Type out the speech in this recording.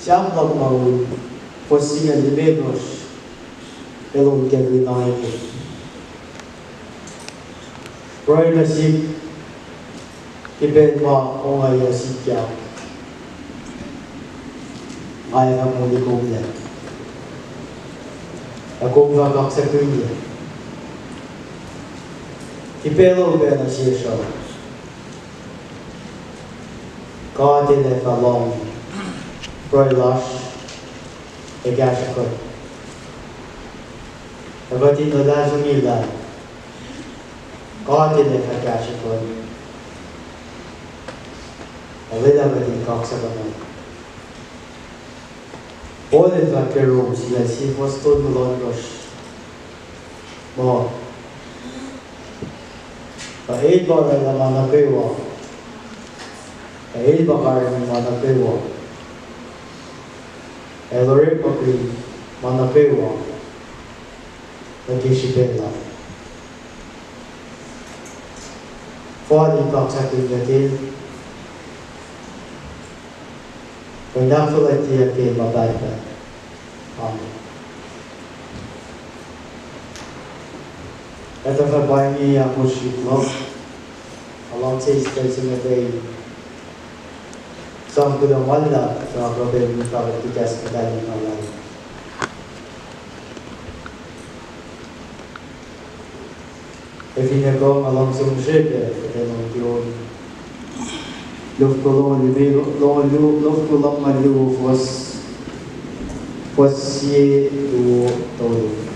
Siang lag mau posinga de benos pelo que ele não é. Roy na si que ben ma onga ya si kia. Ai na mo de kom ya. A kom va kak sa kuya. Que pelo ben na si show. God in it alone. Roy lush. E gasha ko. Agora tem no das humilha. God in it a gasha ko. A vida vai ter coxa também. Olha para que room se fosse todo longe. Bom. Para ele agora na mana pewa. Para ele bagar na mana pewa. Elore pakri mana pewa. Nagishipela. Fadi coxa que gatil. Wonderful idea came about that. Amen. Ito sa buhay niya ako shitlo. Along sa istasyon na day. Saan ko na wala sa problem ni Papa Tigas na dahil ng alay. If you go along some ship, then you'll luft ko lang man luft was siye do todo.